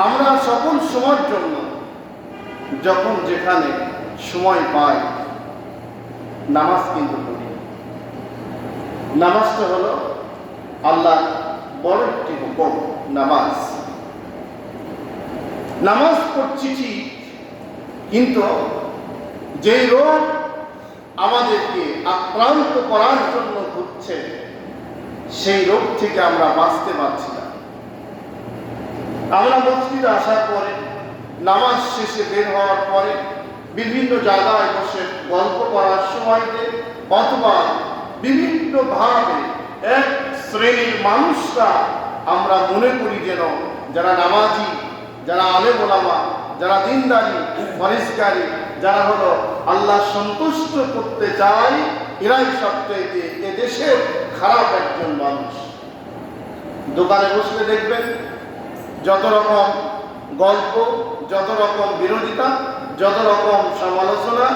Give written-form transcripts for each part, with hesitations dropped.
আমরা সকল সময়ের জন্য যখন যেখানে সময় পাই নামাজ কিন্তু পড়ি। নামাজটা হলো আল্লাহ বড় একটি হুকুম। নামাজ পড়ছি ঠিক, কিন্তু যেই রোগ আমাদেরকে আক্রান্ত করার জন্য ঘুরছে সেই রোগ থেকে আমরা বাঁচতে পারছি না। আমরা মসজিদে আসার পরে, নামাজ শেষে বের হওয়ার পরে বিভিন্ন জায়গায় বসে গল্প করার সময়তে অথবা বিভিন্নভাবে এক শ্রেণীর মানুষরা আমরা মনে করি যেন যারা নামাজি, যারা আলেম ওলামা, যারা দিনদারি পরেশকারী, যারা হলো আল্লাহ সন্তুষ্ট করতে চায়, এরাই সবচেয়ে এদেশের খারাপ একজন মানুষ। দোকানে বসলে দেখবেন যত রকম গল্প, যত রকম বিরোধিতা, যত রকম সমালোচনা,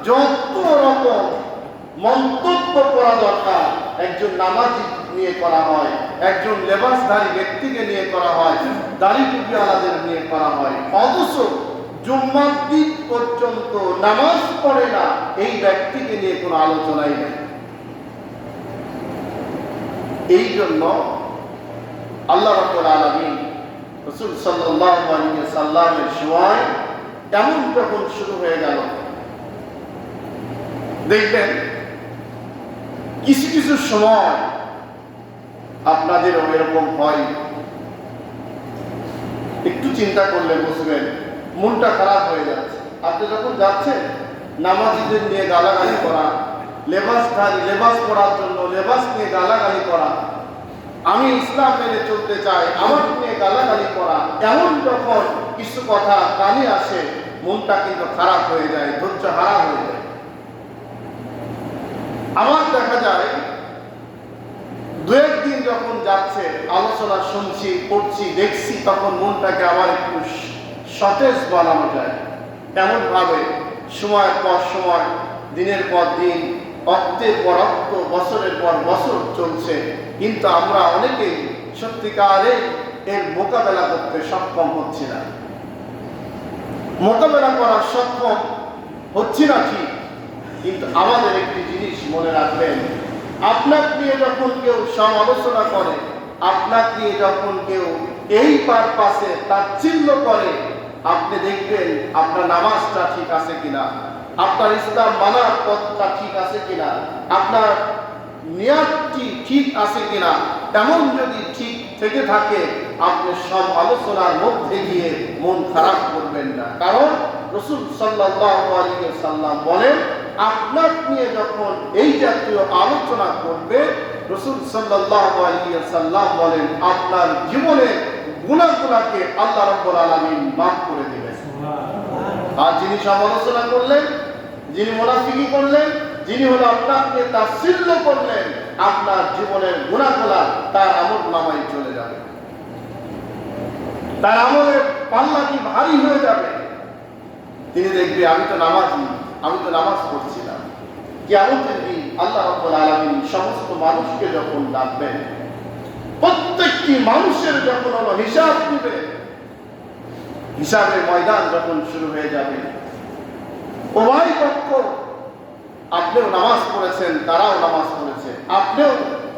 যত রকম মন্তব্য করা দরকার একজন নামাজি নিয়ে করা হয়, একজন লেবাসধারী ব্যক্তিকে নিয়ে করা হয়, দাড়ি টুপিওয়ালাদের নিয়ে করা হয়। অথচ জুম্মার দিন পর্যন্ত নামাজ পড়ে না এই ব্যক্তিকে নিয়ে কোনো আলোচনাই নেই। এই জন্য আল্লাহ রাব্বুল আলামিন রাসূল সাল্লাল্লাহু আলাইহি ওয়াসাল্লামের সময় এমন যখন শুরু হয়ে গেল, দেখবেন কিছু কিছু সময় আপনাদেরও এরকম হয়। একটু চিন্তা করলে বুঝবেন মনটা খারাপ হয়ে যাচ্ছে। আপনি যখন যাচ্ছেন নামাজিদের নিয়ে গালাগালি করা, লেবাস পড়ার জন্য লেবাস নিয়ে গালাগালি করা, আমি ইসলাম মেনে চলতে চাই, আমার নিয়ে গালাগালি করা, এমন যখন কিছু কথা কানে আসে মনটা কিন্তু খারাপ হয়ে যায়, ধৈর্য হারা হয়ে যায়। আমার দেখা যায় দু একদিন যখন যাচ্ছে, আলোচনা শুনছি, পড়ছি, দেখছি, তখন মনটাকে আবার একটু সতেজ বানানো যায়। এমন ভাবে সময়ের পর সময়, দিনের পর দিন, অক্টের পর অক্ট, বছরের পর বছর চলছে, কিন্তু আমরা অনেকেই সত্যিকারে এর মোকাবেলা করতে সক্ষম হচ্ছি না। মোকাবেলা করার সক্ষম হচ্ছি না ঠিক, কিন্তু আমাদের একটি জিনিস মনে রাখবেন, আপনার নিয়ে যখন কেউ সমালোচনা করে, আপনার নিয়ে যখন কেউ এই পারপাসে তাচ্ছিল্য করে, আপনি দেখবেন আপনার নামাজটা ঠিক আছে কিনা, আপনার ইসলাম মানার পথটা ঠিক আছে কিনা, আপনার নিয়তটি ঠিক আছে কিনা। তেমন যদি ঠিক থেকে থাকে, আপনি সব আলোচনার মধ্যে গিয়ে মন খারাপ করবেন না। কারণ রাসূল সাল্লাল্লাহু আলাইহি ওয়াসাল্লাম বলেন, আপনার নিয়ে যখন এই জাতীয় আলোচনা করবে, রাসূল সাল্লাল্লাহু আলাইহি ওয়াসাল্লাম বলেন আপনার জীবনের গুনাহগুলোকে আল্লাহ রাব্বুল আলামিন মাফ করে দিবেন। আর যিনি সমালোচনা করলেন, যিনি মুনাফিকি করলেন, যিনি হলো আপনাকে তাচ্ছিল্য করলেন, আপনার জীবনের গুনাহগুলো তার আমলনামায় চলে যাবে, তার আমলের পাল্লাটি ভারী হয়ে যাবে। তিনি দেখবে আমি তো নামাজি, আমি তো নামাজ পড়ছিলাম। কিয়ামতের দিন আল্লাহ রাব্বুল আলামিন সমস্ত মানুষকে যখন ডাকবেন, প্রত্যেকটি মানুষের যখন হলো হিসাব দিবে, হিসাবের ময়দান যখন শুরু হয়ে যাবে, উভয় পক্ষ, আপনিও নামাজ পড়েছেন, তারাও নামাজ পড়েছে, আপনিও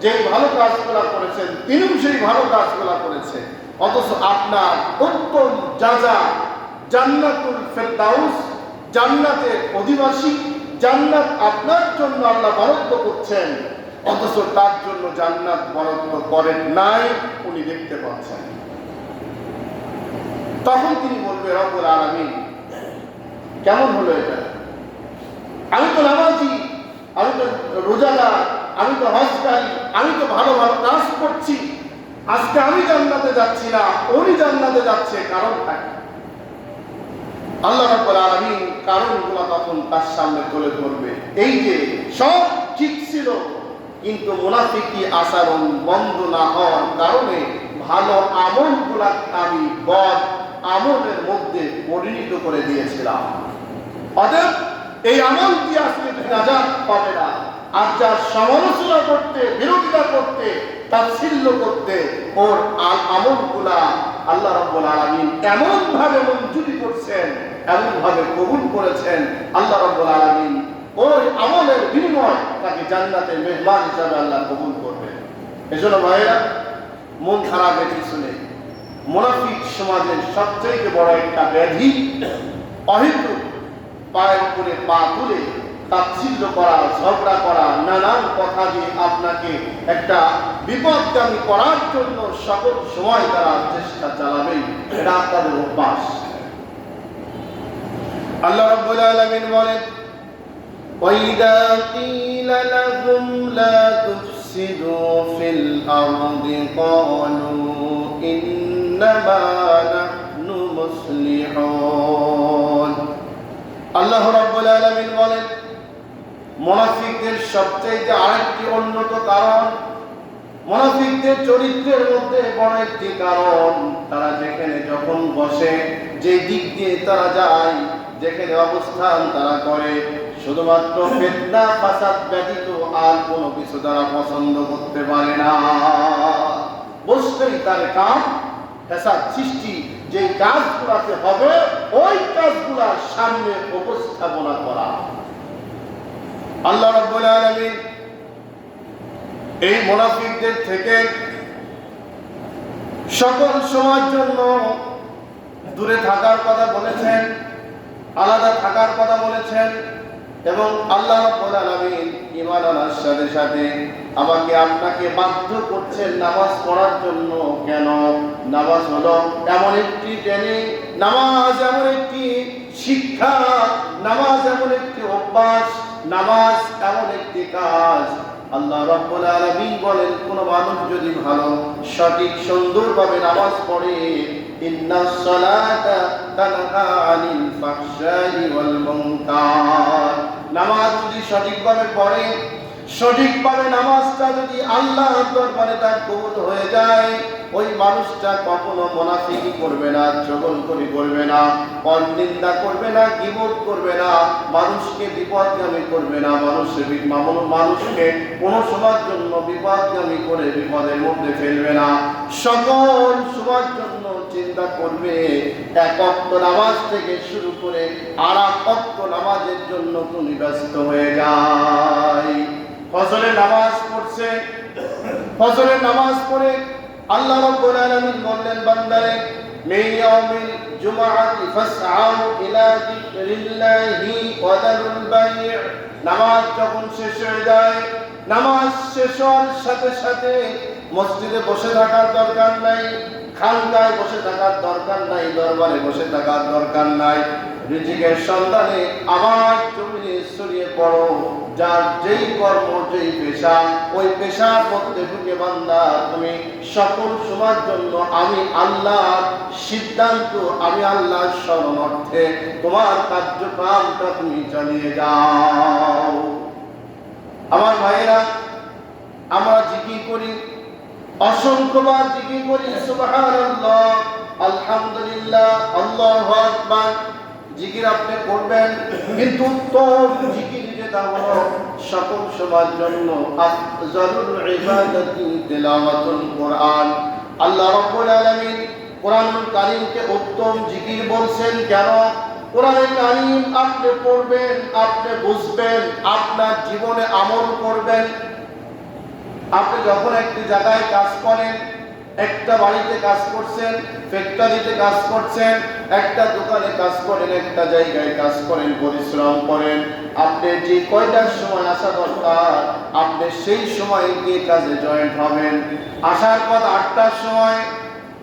যেই ভালো কাজগুলা করেছেন তিনিও সেই ভালো কাজগুলা করেছে, অথচ আপনার উত্তম যাজা জান্নাতুল ফেরদাউস, জান্নাতের অধিবাসী, জান্নাত আপনার জন্য আল্লাহ বরাদ্দ করছেন, অথচ তার জন্য জান্নাত বরাদ্দ করেন নাই, উনি দেখতে পাচ্ছেন। তখন তিনি বলবে রব্বুল আলামিন কেমন হলো এটা? আমি তো নামাজি, আমি তো রোজাদার, আমি তো হজকারী, আমি তো ভালো ভালো কাজ করছি, আজকে আমি জান্নাতে যাচ্ছি না, উনি জান্নাতে যাচ্ছে, কারণ থাকে। আল্লাহ রাব্বুল আলামিন কারণগুলো তখন তার সামনে তুলে ধরবে। এই যে সব ঠিক ছিল, কিন্তু মুনাফিকি আচরণ বন্ধ না হওয়ার কারণে ভালো আমলগুলা আমি বদ আমলের মধ্যে পরিণত করে দিয়েছিলাম। অতএব এই আমল দিয়ে আজকে নাজাত পাবে না। আর যার সমালোচনা করতে, বিরোধিতা করতে, তাচ্ছিল্য করতে, ওর আমলগুলা আল্লাহ রাব্বুল আলামিন এমন ভাবে মঞ্জুরি করছেন, এমন ভাবে কবুল করেছেন, আল্লাহ রাব্বুল আলামিন ওই আমলের বিনিময় তাকে জান্নাতের মেহমান হিসাবে আল্লাহ কবুল করবেন। এজন্য ভাইরা, মন খারাপের কিছু নেই। মুনাফিক সমাজের সবচেয়ে বড় একটা ব্যাধি অহেতুক পায়ের উপরে পা তুলে তাচ্ছিল্য করা, ঝগড়া করা, নানান কথা দিয়ে আপনাকে একটা বিপদগামী করার জন্য সকল সময় তারা চেষ্টা চালাবেই। এটা তাদের অভ্যাস। আল্লাহ রাব্বুল আলামিন বলেন, وَإِذَا قِيلَ لَهُمْ لَا تُفْسِدُوا فِي الْأَرْضِ قَالُوا إِنَّمَا نَحْنُ مُصْلِحُونَ। আল্লাহ রাব্বুল আলামিন বলেন, মুনাফিকদের সবচেয়ে আরেকটি অন্যতম কারণ, মুনাফিকদের চরিত্রের মধ্যে বড় একটি কারণ, তারা যেখানে যখন বসে, যে দিক দিয়ে তারা যায়, যেখানে অবস্থান তারা করে, শুধুমাত্র ফিতনা ফাসাদ ব্যতীত আর কোনো কিছু তারা পছন্দ করতে পারে না। বসতেই তার কাম ফাসাদ সৃষ্টি, যে কাজগুলোতে হবে ওই কাজগুলোর সামনে উপস্থাপনা করা। আল্লাহ রাব্বুল আলামিন এই মুনাফিকদের থেকে সকল সময়ের জন্য দূরে থাকার কথা বলেছেন, আলাদা থাকার কথা বলেছেন। এবং আল্লাহ রাব্বুল আলামিন ঈমান আনার সাথে সাথে আমাকে আপনাকে বাধ্য করছেন নামাজ পড়ার জন্য। কেন? নামাজ হলো এমন একটি ট্রেনিং, নামাজ এমন একটি শিক্ষা, নামাজ এমন একটি অভ্যাস, নামাজ এমন একটি কাজ। আল্লাহ রাব্বুল আলামিন বলেন, কোন মানুষ যদি ভালো সঠিক সুন্দরভাবে নামাজ পড়ে, ইন্নাস সালাতা তানহা আনিল ফাহশাই ওয়াল মুনকার, নামাজ যদি সঠিকভাবে পড়ে, সঠিকভাবে নামাজটা যদি আল্লাহর দরবারে তার কবুল হয়ে যায়, ওই মানুষটা কখনো মুনাফিকি করবে না, চগলখড়ি করবে না, পরনিন্দা করবে না, গীবত করবে না, মানুষকে বিপদগামী করবে না, মানুষকে কোনো সময়ের জন্য বিপদগামী করে বিপদের মধ্যে ফেলবে না। সকল সময়ের জন্য চিন্তা করবে, এক ওয়াক্ত নামাজ থেকে শুরু করে আর এক ওয়াক্ত নামাজের জন্য তুমি ব্যস্ত হয়ে যায়। ফজরের নামাজ পড়ছে, ফজরের নামাজ পড়ে আল্লাহ রাব্বুল আলামিন বললেন, বান্দারে মিন ইয়াউমিল জুমআতি ফাসআউ ইলা যিকরিল্লাহি ওয়া দারুল বাই'। নামাজ যখন শেষ হয়ে যায়, নামাজ শেষ হওয়ার সাথে সাথে মসজিদে বসে থাকার দরকার নাই, খানকায় বসে থাকার দরকার নাই, দরবারে বসে থাকার দরকার নাই। রিজিকের সন্ধানে আমার জমিনে ছড়িয়ে পড়ো। যার যেই কর্ম, যেই পেশা, ওই পেশার মধ্যে ঢুকে বান্দা তুমি সকল সময়ের জন্য আমি আল্লাহর সিদ্ধান্ত, আমি আল্লাহর শরণার্থে তোমার কার্যক্রমটা তুমি চালিয়ে যাও। আমার ভাইয়েরা, আমরা জিকির করি, অসংখ্যবার জিকির করি, সুবহানাল্লাহ, আলহামদুলিল্লাহ, আল্লাহু আকবার। জিকির আপনি করবেন, কিন্তু উত্তম জিকির যেটা হলো সকল সময়ের জন্য আফজালুল ইবাদাতি তিলাওয়াতুল কোরআন। আল্লাহ রাব্বুল আলামিন কোরআনুল কারীমকে উত্তম জিকির বলছেন। কেন? কোরআনুল কারীম আপনি পড়বেন, আপনি বুঝবেন, আপনার জীবনে আমল করবেন। আপনি যখন একটি জায়গায় কাজ করেন, একটা বাড়িতে কাজ করছেন, ফ্যাক্টরিতে কাজ করছেন, একটা দোকানে কাজ করেন, একটা জায়গায় কাজ করেন, পরিশ্রম করেন, আপনি যে কয়টার সময় আসা দরকার আপনি সেই সময় গিয়ে কাজে জয়েন্ট হবেন। আসার পর 8টার সময়,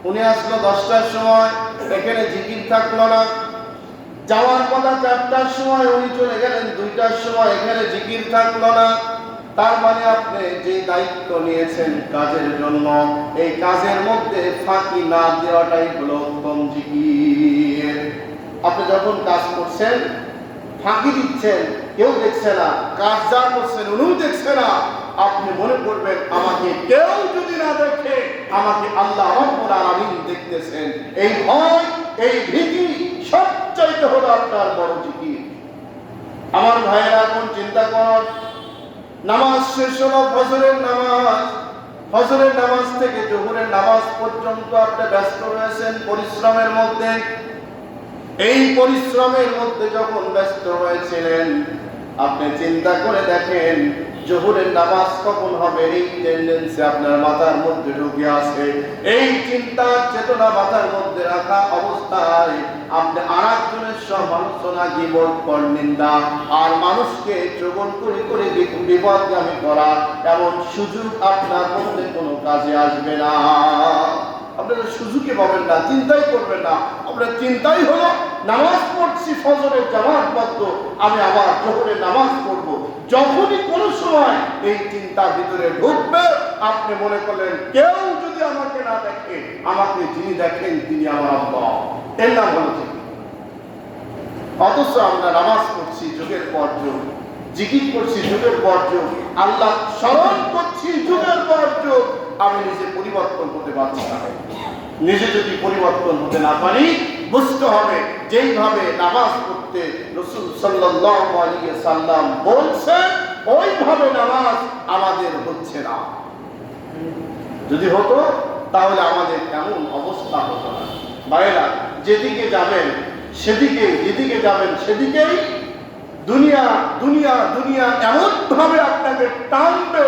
উনি আসলো 10টার সময়, এখানে জিকির থাকলো না। যাওয়ার কথা 4টার সময়, উনি চলে গেলেন 2টার সময়, এখানে জিকির থাকলো না। তার মানে আপনি যে দায়িত্ব নিয়েছেন কাজের জন্য, এই কাজের মধ্যে ফাঁকি না দেওয়াটাই হলো উত্তম জিকির। আপনি যখন কাজ করছেন, ফাঁকি দিচ্ছেন, কেউ দেখছে না, কাজ যা করছেন উনিও দেখছে না, আপনি মনে করবেন আমাকে কেউ যদি না দেখে, আমাকে আল্লাহ রাব্বুল আলামিন দেখতেছেন। এই ভয়, এই ভীতি সবচাইতে হলো আপনার বড় জিকির। আমার ভাইয়েরা, এখন চিন্তা করুন, নামাজ শেষ হলো, ফজরের নামাজ, ফজরের নামাজ থেকে জোহরের নামাজ পর্যন্ত আপনি ব্যস্ত রয়েছেন পরিশ্রমের মধ্যে। এই পরিশ্রমের মধ্যে যখন ব্যস্ত হয়েছিলেন, আপনি চিন্তা করে দেখেন জোহরের নামাজ কখন হবে, এই টেন্ডেন্সি আপনার মাথার মধ্যে ঢুকে আছে। এই চিন্তার চেতনা মাথার মধ্যে রাখা অবস্থায় আপনি আরেকজনের সমালোচনা, গীবত, পরনিন্দা আর মানুষকে চুগল করে করে বিপদগামী করা, এমন সুযোগ আপনার মধ্যে কোনো কাজে আসবে না। আপনারা সুযোগে পাবেন না, চিন্তাই করবেন না। আপনার চিন্তাই হলো নামাজ পড়ছি ফজরের জামাতবদ্ধ, আমি আবার জোহরের নামাজ পড়বো। যখনই কোনো সময় এই চিন্তার ভিতরে ঢুকবে, আপনি মনে করলেন কেউ যদি আমাকে না দেখে, আমাকে যিনি দেখেন তিনি আমার আল্লাহ, এর নাম হলো ঠিক। অথচ আমরা নামাজ পড়ছি যুগের পর যুগ, জিকির করছি যুগের পর যুগ, আল্লাহ স্মরণ করছি যুগের পর যুগ, আমি নিজে পরিবর্তন হতে পারছি না। নিজে যদি পরিবর্তন হতে না পারি, বুঝতে হবে যেইভাবে নামাজ পড়তে রাসূল সাল্লাল্লাহু আলাইহি ওয়াসাল্লাম বলছেন, ওইভাবে নামাজ আমাদের হচ্ছে না। যদি হতো তাহলে আমাদের এমন অবস্থা হতো না। ভাইরা, যেদিকে যাবেন সেদিকে, যেদিকে যাবেন সেদিকেই দুনিয়া দুনিয়া দুনিয়া এমন ভাবে আপনাকে টানবে,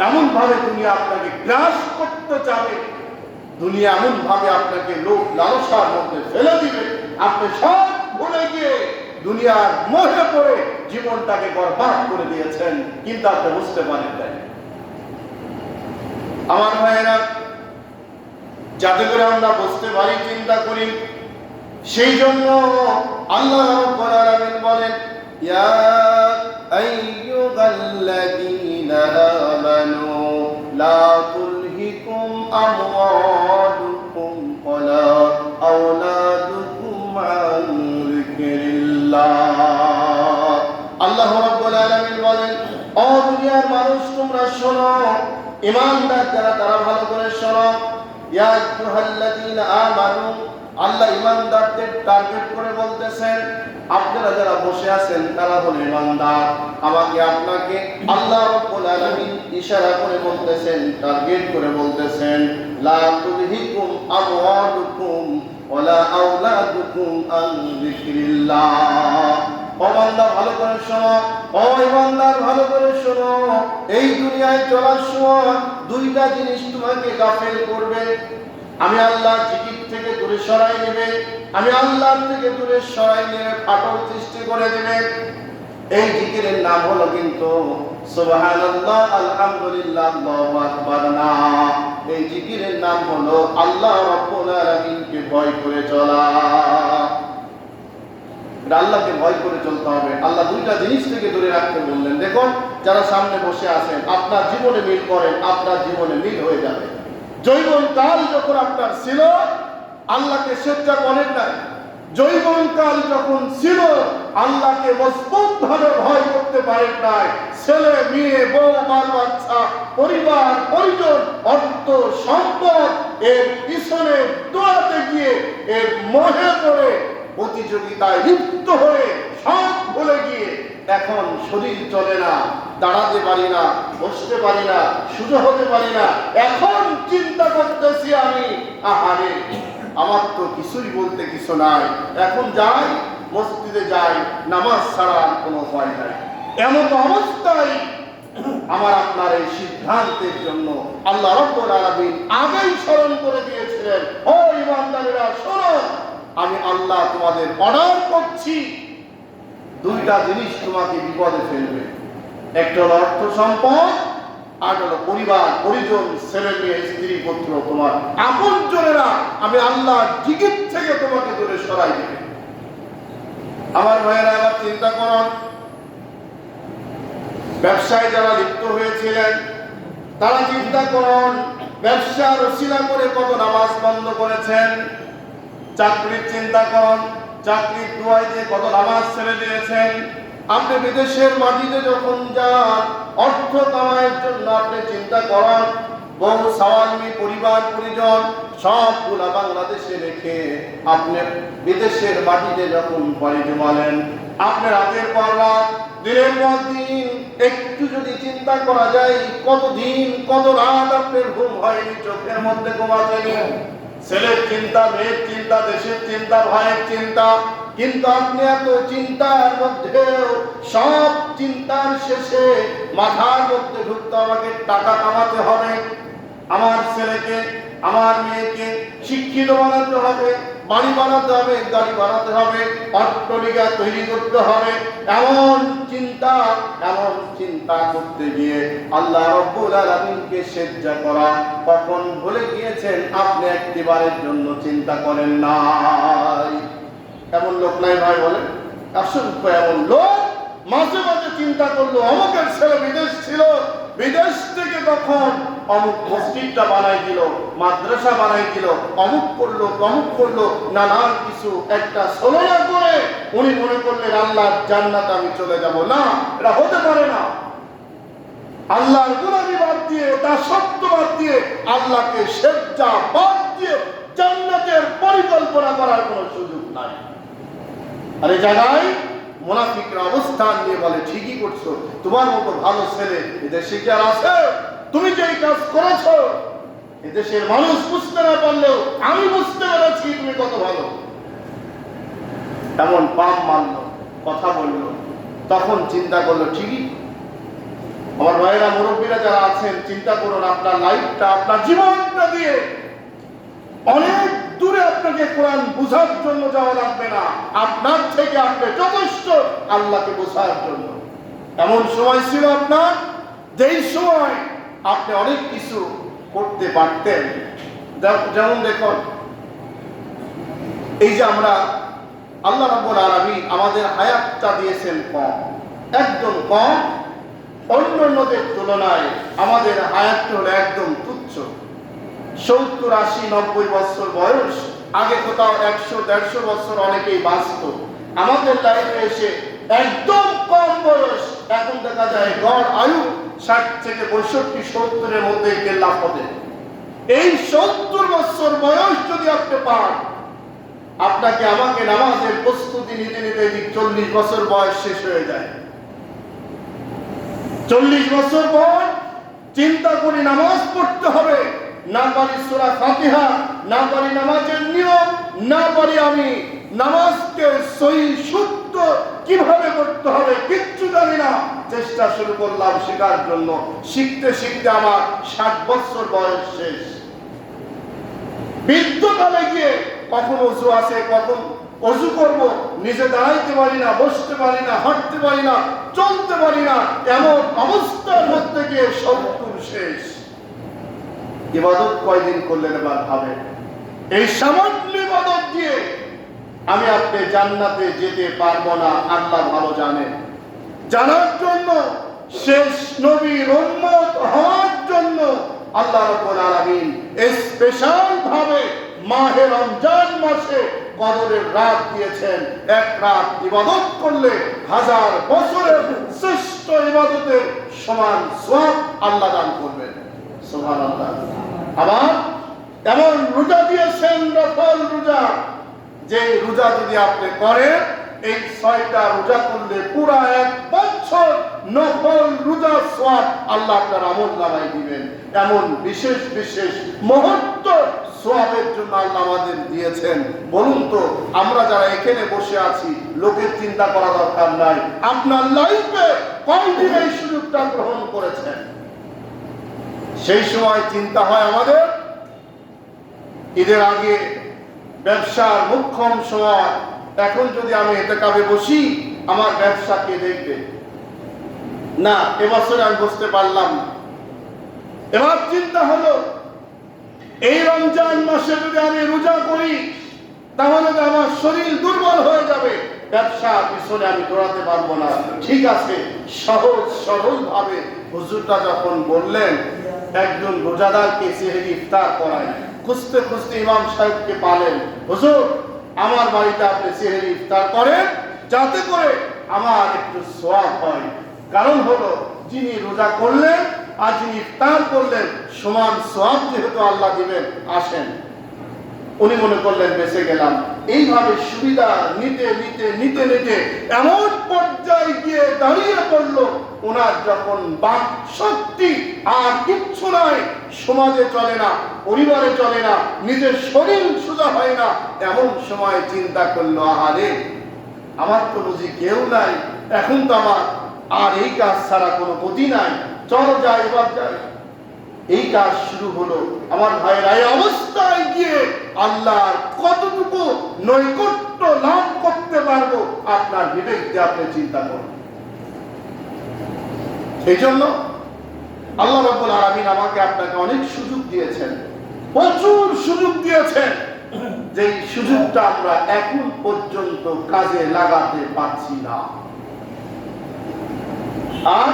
এমন ভাবে দুনিয়া আপনাকে গ্রাস করতে যাবে, দুনিয়া এমন ভাবে আপনাকে লোভ লালসার মধ্যে ফেলে দিবে, আপনি সব ভুলে গিয়ে দুনিয়ার মোহে পড়ে জীবনটাকে বরবাদ করে দিয়েছেন, কিন্তু আপনি বুঝতে পারেন নাই। আমার ভাইয়েরা, যাতে করে আমরা বুঝতে পারি, চিন্তা করি, সেই জন্য আল্লাহ রাব্বুল আলামিন বলেন, ইয়া আইয়ুহাল্লাযীনা আমানু লা তুলহিকুম আমওয়ালুকুম ওয়ালা আওলাদুকুম আন যিকরিল্লাহ। আল্লাহ রাব্বুল আলামিন বলেন, ও দুনিয়ার মানুষ তোমরা শোনো, ঈমানদার যারা তারা ভালো করে শোনো। ইয়া আইয়ুহাল্লাযীনা আমানু, আল্লাহ ঈমানদারদের টার্গেট করে বলতেছেন, আপনারা যারা বসে আছেন তারা হলো ঈমানদার। আমাকে আপনাকে আল্লাহ রাব্বুল আলামিন ইশারা করে বলতেছেন, টার্গেট করে বলতেছেন, লা তুলহিকুম আমওয়ালুকুম ওয়ালা আওলাদুকুম আন যিকরিল্লাহ। ও বান্দা ভালো করে শোনো, ও ঈমানদার ভালো করে শোনো, এই দুনিয়ায় চলার সময় দুইটা জিনিস তোমাকে গাফেল করবে। আমি আল্লাহ জিকির থেকে দূরে সরাই নেবে, আমি আল্লাহ থেকে দূরে সরাই নিয়ে ফাটল সৃষ্টি করে দেবে। এই জিকিরের নাম হলো কিন্তু সুবহানাল্লাহ, আলহামদুলিল্লাহ, আল্লাহু আকবার না। এই জিকিরের নাম হলো আল্লাহ রাব্বুল আলামিনকে ভয় করে চলা। আল্লাহকে ভয় করে চলতে হবে। আল্লাহ দুইটা জিনিস থেকে দূরে রাখতে বললেন। দেখুন, যারা সামনে বসে আছেন, আপনার জীবনে মিল করেন, আপনার জীবনে মিল হয়ে যাবে। যৌবনকাল যখন আপনার ছিল, আল্লাহকে সেজদা করেন নাই। যৌবনকাল যখন ছিল, আল্লাহকে মজবুত ভাবে ভয় করতে পারেন নাই। ছেলে মেয়ে, বউ, বাল বাচ্চা, পরিবার পরিজন, অর্থ সম্পদ, এর পিছনে দৌড়াতে গিয়ে, এর মোহে পড়ে প্রতিযোগিতায় লিপ্ত হয়ে সব ভুলে গিয়ে এখন শরীর চলে না, দাঁড়াতে পারি না, বসতে পারি না, সোজা হতে পারি না। এখন চিন্তা করতেছি আমি, আহারে আমার তো কিছুই বলতে কিছু নাই, এখন যাই মসজিদে যাই, নামাজ ছাড়া কোনো উপায় নাই। এমন অবস্থায় আমার আপনার এই সিদ্ধান্তের জন্য আল্লাহ রাব্বুল আলামিন আগেই স্মরণ করে দিয়েছিলেন, ও ঈমানদারেরা শোনো, আমি আল্লাহ তোমাদের অর্ডার করছি, দুইটা জিনিস তোমাকে বিপদে ফেলবে। একটা হলো অর্থ সম্পদ, আর হলো পরিবার পরিজন, ছেলে মেয়ে, স্ত্রী পুত্র, তোমার আপনজনেরা। আমি আল্লাহ জিকির থেকে তোমাকে দূরে সরাই দেবে। আমার ভাইয়েরা, আবার চিন্তা করুন, ব্যবসায় যারা লিপ্ত হয়েছিলেন তারা চিন্তা করুন, ব্যবসার ওসিলা করে কত নামাজ বন্ধ করেছেন। চাকরির চিন্তা করুন, চাকরির দুয়ায় যে কত নামাজ ছেড়ে দিয়েছেন। আপনি বিদেশের মাটিতে যখন যান অর্থ কামাইয়ের জন্য, আপনি চিন্তা করুন, বহু সাওয়ালমি, পরিবার পরিজন সবগুলা বাংলাদেশে রেখে আপনি বিদেশের মাটিতে যখন পাড়ি জমালেন, আপনি রাতের পর রাত দিনের পর দিন একটু যদি চিন্তা করা যায়, কতদিন কত রাত আপনার ঘুম হয়নি, চোখের মধ্যে ঘুম আসেনি, ছেলের চিন্তা, মেয়ের চিন্তা, দেশের চিন্তা, ভাইয়ের চিন্তা, কিন্তু আপনি এত চিন্তার মধ্যেও সব চিন্তার শেষে মাথার মধ্যে ঢুকতে আমাকে টাকা কামাতে হবে, আমার ছেলেকে আমার মেয়েকে শিক্ষিত বানাতে হবে, বাড়ি বানাতে হবে, গাড়ি বানাতে হবে, অট্টালিকা তৈরি করতে হবে, এমন চিন্তা করতে গিয়ে আল্লাহ রাব্বুল আলামিনকে সিজদা করা কখন ভুলে গিয়েছেন আপনি একটিবারের জন্য চিন্তা করেন নাই। এমন লোক নাই ভাই, বলেন? অসংখ্য এমন লোক মাঝে মাঝে চিন্তা করলো অমুকের ছেলে বিদেশ ছিল, বিদেশ থেকে তখন অমুক মসজিদটা বানাই দিল, মাদ্রাসা বানাই দিল, অমুক করলো, নানান কিছু একটা ছলনা করে উনি মনে করলেন আল্লাহর জান্নাতে আমি চলে যাব। না, এটা হতে পারে না। আল্লাহর গুনাহ বাদ দিয়ে, তার সত্য বাদ দিয়ে, আল্লাহকে সিজদা বাদ দিয়ে জান্নাতের পরিকল্পনা করার কোনো সুযোগ নাই। আর এই জায়গায় মুনাফিকরা অবস্থান নিয়ে বলে, ঠিকই করছো, তোমার মতো ভালো ছেলে এদেশে কি আর আছে? তুমি যে কাজ করেছো এদেশের মানুষ বুঝতে না পারলেও আমি বুঝতে পেরেছি তুমি কত ভালো। এমন পাম মানলো, কথা বললো, তখন চিন্তা করলো, ঠিকই। আমার ভাইয়েরা, মুরব্বীরা যারা আছেন, চিন্তা করুন আপনার লাইফটা, আপনার জীবনটা দিয়ে অনেক দূরে আপনাকে কোরআন বোঝার জন্য যাওয়া লাগবে না, আপনার থেকে আপনি যথেষ্ট আল্লাহকে বোঝার জন্য। এমন সময় ছিল আপনার, যেই সময় আপনি অনেক কিছু করতে পারতেন। যেমন দেখুন, এই যে আমরা আল্লাহ রাব্বুল আলামিন আমাদের হায়াতটা দিয়েছেন কম, একদম কম, অন্যান্যদের তুলনায় আমাদের হায়াতটা হলো একদম তুচ্ছ। 70, 80, 90 বছর বয়স, আগে কোথাও 100-150 বছর অনেকেই বাঁচত। আমাদের লাইফে এসে একদম কম বয়স, এখন দেখা যায় গড় আয়ু 60 থেকে 65, 70-এর মধ্যে কেল্লা পথে। এই 70 বছর বয়স যদি আপনি পান, আপনাকে আমাকে নামাজের প্রস্তুতি নিতে নিতে 40 বছর বয়স শেষ হয়ে যায়। 40 বছর পর চিন্তা করি নামাজ পড়তে হবে, না পারি সূরা ফাতিহা, না পারি নামাজের নিয়ম, না পারি আমি নামাজকে সহি শুদ্ধ কিভাবে করতে হবে কিচ্ছু জানি না। চেষ্টা শুরু করলাম শেখার জন্য, শিখতে শিখতে আমার 60 বছর বয়স শেষ। বৃদ্ধকালে গিয়ে কখন ওযু আছে, কখন ওযু করব, নিজে দাঁড়াইতে পারি না, বসতে পারি না, হাঁটতে পারি না, চলতে পারি না, এমন অবস্থার মধ্যে গিয়ে 70 শেষ। ইবাদত কয়দিন করলেন এবার ভাবেন। এই সামান্য ইবাদত দিয়ে আমি আপনি জান্নাতে যেতে পারবো না, আল্লাহ ভালো জানেন। জানার জন্য, শেষ নবীর উম্মত হওয়ার জন্য আল্লাহ রাব্বুল আলামিন স্পেশাল ভাবে মাহে রমজান মাসে কদরের রাত দিয়েছেন। এক রাত ইবাদত করলে 1000 বছরের শ্রেষ্ঠ ইবাদতের সমান সওয়াব আল্লাহ দান করবেন। সুবহানাল্লাহ। আবার এমন রোজা দিয়েছেন, নফল রোজা, যে রোজা যদি আপনি করেন, এই 6টা রোজা করলে পুরা 1 বছর নফল রোজা সওয়াব আল্লাহ আপনার আমলনামায় দিবেন। এমন বিশেষ বিশেষ মুহূর্ত সওয়াবের জন্য আল্লাহ আমাদের দিয়েছেন। বলুন তো, আমরা যারা এখানে বসে আছি, লোকের চিন্তা করা দরকার নাই, আপনার লাইফে কয়দিন এই সুযোগটা গ্রহণ করেছেন? সেই সময় চিন্তা হয় আমাদের, ঈদের আগে ব্যবসার মুখ্যম সময়, এখন যদি আমি ইতিকাফে বসি আমার ব্যবসা কে দেখবে? না, এবছর আমি বুঝতে পারলাম না। এবার চিন্তা হলো, এই রমজান মাসে যদি আমি রোজা করি তাহলে তো আমার শরীর দুর্বল হয়ে যাবে, ব্যবসা পিছনে আমি দৌড়াতে পারবো না। ঠিক আছে, সহজ সরল ভাবে হুজুরটা যখন বললেন একজন রোজাদারকে সেহরি ইফতার করায়, খুঁজতে খুঁজতে ইমাম সাহেবকে পালেন, হুজুর আমার বাড়িতে আপনি সেহরি ইফতার করেন, যাতে করে আমার একটু সওয়াব হয়। কারণ হলো, যিনি রোজা করলেন আর যিনি ইফতার করলেন সমান সওয়াব যেহেতু আল্লাহ দিবেন, আসেন। উনি মনে করলেন বেঁচে গেলাম। এইভাবে সুবিধা নিতে নিতে নিতে নিতে এমন পর্যায়ে গিয়ে দাঁড়িয়ে পড়লো, ওনার যখন বাক শক্তি আর কিচ্ছু নাই, সমাজে চলে না, পরিবারে চলে না, নিজের শরীর সোজা হয় না, এমন সময় চিন্তা করলো, আহারে আমার তো বুঝি কেউ নাই, এখন তো আমার আর এই কাজ ছাড়া কোনো গতি নাই, চল যাই এবার যাই। এই কাজ শুরু হলো। আমার ভাইয়েরা, এই অবস্থায় গিয়ে আল্লাহর কতটুকু নৈকট্য লাভ করতে পারবো আপনার বিবেক দিয়ে আপনি চিন্তা করুন। এই জন্য আল্লাহ রাব্বুল আলামিন আমাকে আপনাকে অনেক সুযোগ দিয়েছেন, প্রচুর সুযোগ দিয়েছেন, যে সুযোগটা আমরা এখন পর্যন্ত কাজে লাগাতে পারছি না। আর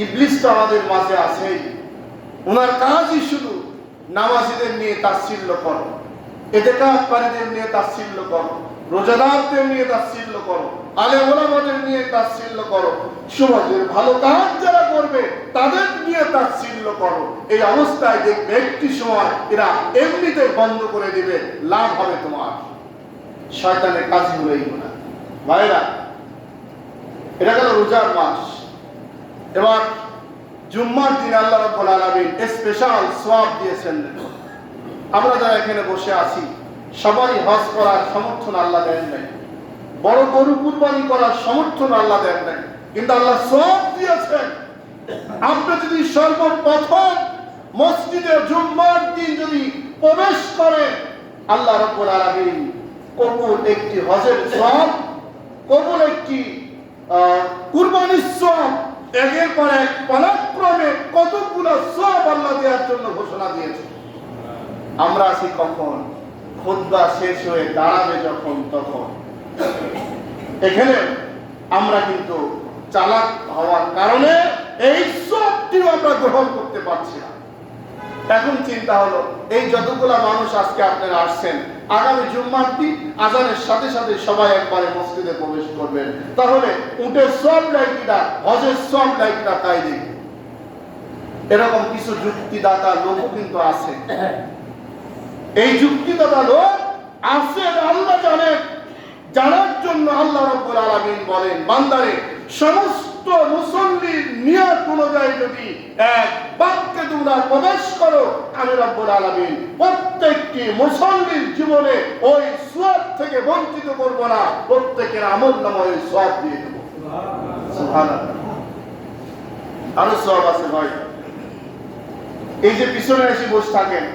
ইবলিস তো আমাদের মাঝে আছে, ওনার কাজই শুধু নামাজীদের নিয়ে তাচ্ছিল্য করো, ইতিকাফকারীদের নিয়ে তাচ্ছিল্য করো, রোজাদারদের নিয়ে তাচ্ছিল্য করো, আলেম ওলামাদের নিয়ে তাচ্ছিল্য করো, সমাজের ভালো কাজ যারা করবে তাদের নিয়ে তাচ্ছিল্য করো। এই অবস্থায় দেখবে একটি সময় এরা এমনিতে বন্ধ করে দিবে, লাভ হবে তোমার। শয়তানের কাজগুলো এইগুলো। ভাইরা, এটা গেল রোজার মাস। এবার জুম্মার দিন আল্লাহ রাব্বুল আলামিন স্পেশাল সওয়াব দিয়েছেন। আমরা যারা এখানে বসে আছি সবারই হজ করার সমর্থন আল্লাহ দেন নাই, বড় গরু কুরবানি করার সমর্থন আল্লাহ দেন নাই, কিন্তু আল্লাহ সওয়াব দিয়েছেন। আপনি যদি সর্বপ্রথম মসজিদে জুম্মার দিন যদি প্রবেশ করেন, আল্লাহ রাব্বুল আলামিন কবুল একটি হজের সওয়াব, কবুল একটি কুরবানির সওয়াব, একের পর এক পরাক্রমে কতগুলো সওয়াব আল্লাহ দেওয়ার জন্য ঘোষণা দিয়েছে। আমরা আছি কখন? খুতবা শেষ হয়ে দাঁড়াবে যখন তখন। এখানে আমরা কিন্তু চালাক হওয়ার কারণে এই সবটিও আমরা গ্রহণ করতে পারছি না। এখন চিন্তা হলো, এই যতগুলা মানুষ আজকে আপনারা আসছেন, আগামী জুম্মার দিন আজানের সাথে সাথে সবাই একবারে মসজিদে প্রবেশ করবেন, তাহলে উটের সব লাইকিটা, হজের সব লাইকিটা তাই দেখবে। এরকম কিছু যুক্তিদাতা লোকও কিন্তু আছে। এই যুক্তিদাতা লোক আছে, আল্লাহ জানেন। জানার জন্য আল্লাহ রাব্বুল আলামিন বলেন, বান্দারে সমস্ত মুসল্লির নিয়ত অনুযায়ী যদি এক বাক্যে তোমরা প্রবেশ করো, আমি রাব্বুল আলামিন প্রত্যেকটি মুসল্লির জীবনে ওই সওয়াব থেকে বঞ্চিত করব না, প্রত্যেকের আমলনামায় ওই সওয়াব দিয়ে দেব। সুবহানাল্লাহ। আরো সওয়াব আছে ভাই। এই যে পিছনে এসে বসে থাকেন,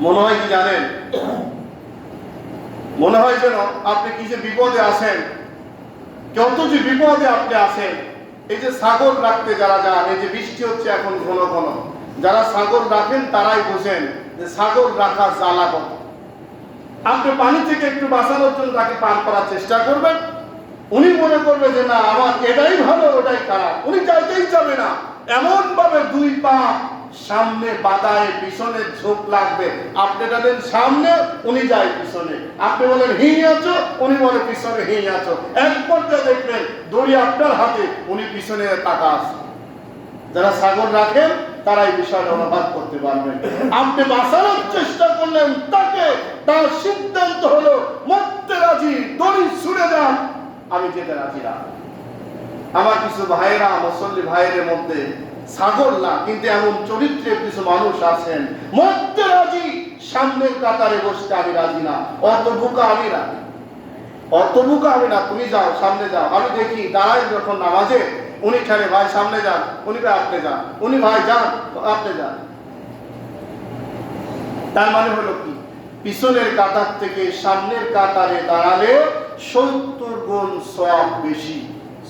মনে হয় কি জানেন? মনে হয় যেন আপনি কি যে বিপদে আছেন, কত যে বিপদে আপনি আছেন। এই যে ছাগল রাখতে যারা যান, এই যে বৃষ্টি হচ্ছে এখন ঘন ঘন, যারা ছাগল রাখেন তারাই বোঝেন যে ছাগল রাখার জ্বালা কত। আপনি পানি থেকে একটু বাঁচানোর জন্য তাকে পার করার চেষ্টা করবেন, উনি মনে করবে যে না আমার এটাই ভালো ওটাই খারাপ, উনি চাইতেই যাবে না। এমন ভাবে দুই পা সামনে বাদায় পিছনে ঝোঁক লাগবে, আপনি যাবেন সামনে, উনি যায় পিছনে, আপনি বলেন হিঁ আছো, উনি বলে পিছনে হিঁ আছো। এক পর্যায়ে দেখবেন দড়ি আপনার হাতে, উনি পিছনে টাকা আছে। যারা ছাগল রাখেন তারাই বিষয়টা অনুভব করতে পারবেন। আপনি বাঁচানোর চেষ্টা করলেন তাকে, তার সিদ্ধান্ত হলো মরতে রাজি, দড়ি ছুড়ে যান, আমি যেতে রাজি না। আমার কিছু ভাইয়েরা, মুসল্লি ভাইয়ের মধ্যে ছাগল না, কিন্তু এমন চরিত্রের কিছু মানুষ আছেন, মরতে রাজি, সামনের কাতারে বসতে আমি রাজি না। অত বোকা আমি না, অত বোকা আমি না। তুমি যাও, সামনে যাও। আমি দেখি দাঁড়াই যখন নামাজে, উনি খেলে ভাই সামনে যান, উনি ভাই আপনি যান, উনি ভাই যান, আপনি যান। তার মানে হলো কি, পিছনের কাতার থেকে সামনের কাতারে দাঁড়ালে 70 গুণ সওয়াব বেশি।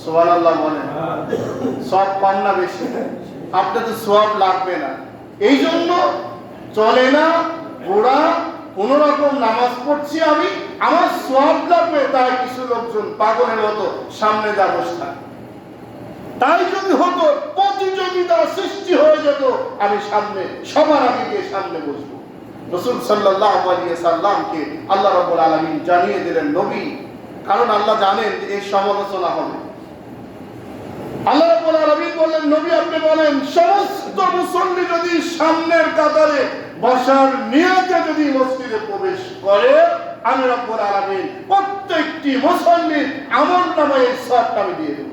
সুবহানাল্লাহ বলেন। সওয়াব কম না বেশি? আপনার তো সওয়াব লাগবে না। এই জন্য চলে না ঘোড়া, কোন রকম নামাজ পড়ছি আমি, আমার সওয়াব লাগবে, তাই কিছু লোকজন পাগলের মতো সামনে যা বসে থাকে। তাই যদি হতো, প্রতিযোগিতা সৃষ্টি হয়ে যেত, আমি সামনে সবার আগে গিয়ে সামনে বসবো। রাসূল সাল্লাল্লাহু আলাইহি সাল্লামকে আল্লাহ রাব্বুল আলামিন জানিয়ে দিলেন নবী, কারণ আল্লাহ জানেন যে এই সমালোচনা হবে। আল্লাহ রাব্বুল আলামিন বললেন, নবী আপনি বলেন সমস্ত মুসল্লি যদি সামনের কাতারে বসার নিয়তে যদি মসজিদে প্রবেশ করে, আমি রব্বুল আলামিন প্রত্যেকটি মুসল্লির আমলনামায় এর সওয়াবটা আমি দিয়ে দেব।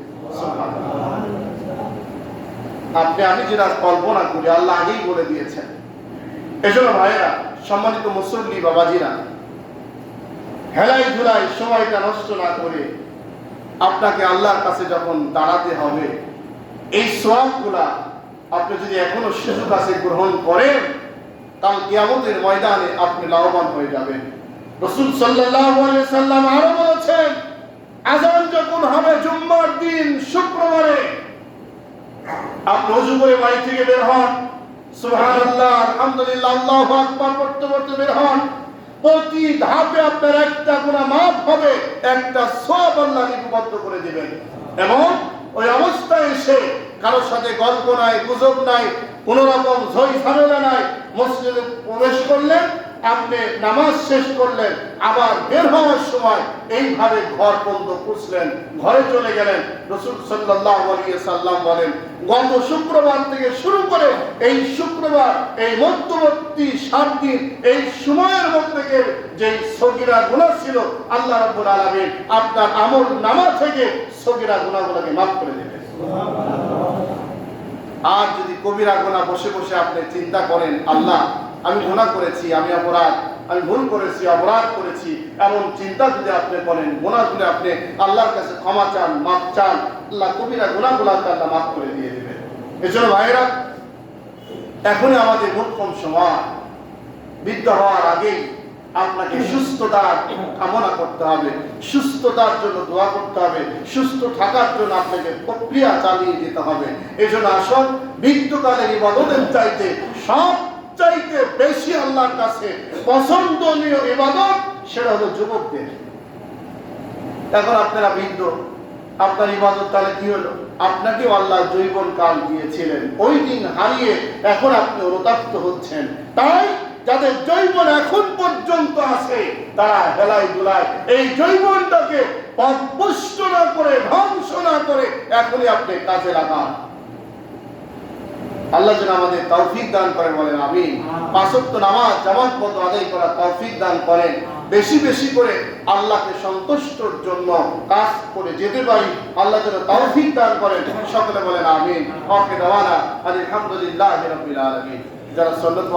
আপনি আমি যেটা কল্পনা করি আল্লাহ আগেই বলে দিয়েছেন। এজন্য ভাইয়েরা, সম্মানিত মুসল্লি বাবাজিরা, হেলাই ধুলাই সময়টা নষ্ট না করে আপনাকে আল্লাহর কাছে যখন দাঁড়াতে হবে, এই সওয়াবগুলা আপনি যদি এখনো সুযোগ আছে গ্রহণ করেন, কাল কিয়ামতের ময়দানে আপনি লাভবান হয়ে যাবেন। রাসূল সাল্লাল্লাহু আলাইহি সাল্লাম আরো বলেছেন, আযান যখন হবে জুম্মার দিন শুক্রবারে, আপনি ওযু করে বাড়ি থেকে বের হন, সুবহানাল্লাহ আলহামদুলিল্লাহ আল্লাহু আকবার পড়তে পড়তে বের হন, প্রতি ধাপে আপনার একটা গুনাহ মাফ হবে, একটা সওয়াব আল্লাহ লিপিবদ্ধ করে দিবেন। এবং ওই অবস্থায় এসে কারোর সাথে গল্প নাই, গুজব নাই, কোন রকম ঝই ঝামেলা নাই, মসজিদে প্রবেশ করলেন, আপনি নামাজ শেষ করলেন, আবার বের হওয়ার সময় এইভাবে ঘর পর্যন্ত পৌঁছলেন, ঘরে চলে গেলেন। রাসূল সাল্লাল্লাহু আলাইহি সাল্লাম বলেন, গত শুক্রবার থেকে শুরু করে এই শুক্রবার, এই মধ্যবর্তী 7 দিন, এই সময়ের মধ্যে যে সগীরা গুনাহ ছিল, আল্লাহ রাব্বুল আলামিন আপনার আমল নামা থেকে সগীরা গুনাহগুলোকে মাফ করে দেবেন। আর যদি কবিরা গুনাহ বসে বসে আপনি চিন্তা করেন, আল্লাহ আমি গুনাহ করেছি, আমি অপরাধ, আমি ভুল করেছি, অপরাধ করেছি, এমন চিন্তা যদি আপনি করেন, গুনাহ যদি আপনি আল্লাহর কাছে ক্ষমা চান, মাফ চান, আল্লাহ কবিরা গুনাহগুলোকে আল্লাহ মাফ করে দিয়ে দেবেন। এজন্য ভাইরা, এখনই আমাদের মোক্ষম সময়, বৃদ্ধ হওয়ার আগেই আপনাকে সুস্থতার কামনা করতে হবে, সুস্থতার জন্য দোয়া করতে হবে, সুস্থ থাকার জন্য আপনাকে প্রক্রিয়া চালিয়ে যেতে হবে। এই জন্য আসল মৃত্যুকালের ইবাদতের চাইতে সবচাইতে বেশি আল্লাহর কাছে পছন্দনীয় ইবাদত সেটা হলো যুবকদের। এখন আপনারা বৃদ্ধ, আপনার ইবাদত তাহলে কি হলো? আপনাকেও আল্লাহ যৌবন কাল দিয়েছিলেন, ওই দিন হারিয়ে এখন আপনি অনুতপ্ত হচ্ছেন। তাই যাদের যৌবন এখন পর্যন্ত আছে, তারা হেলাই দুলাই এই যৌবনটাকে পথভ্রষ্ট না করে, ধ্বংস না করে এখনই আপনি কাজে লাগান। আল্লাহ যেন আমাদের তৌফিক দান করেন, বলেন আমিন। 5 ওয়াক্ত নামাজ জামাতবদ্ধ আদায় করার তৌফিক দান করেন, বেশি বেশি করে আল্লাহকে সন্তুষ্টর জন্য কাজ করে যেতে পারি, আল্লাহ যেন তৌফিক দান করেন। সকলে বলেন আমিন। ওকে দাওয়ানা আলহামদুলিল্লাহি রাব্বিল আলামিন। যারা সুন্নাত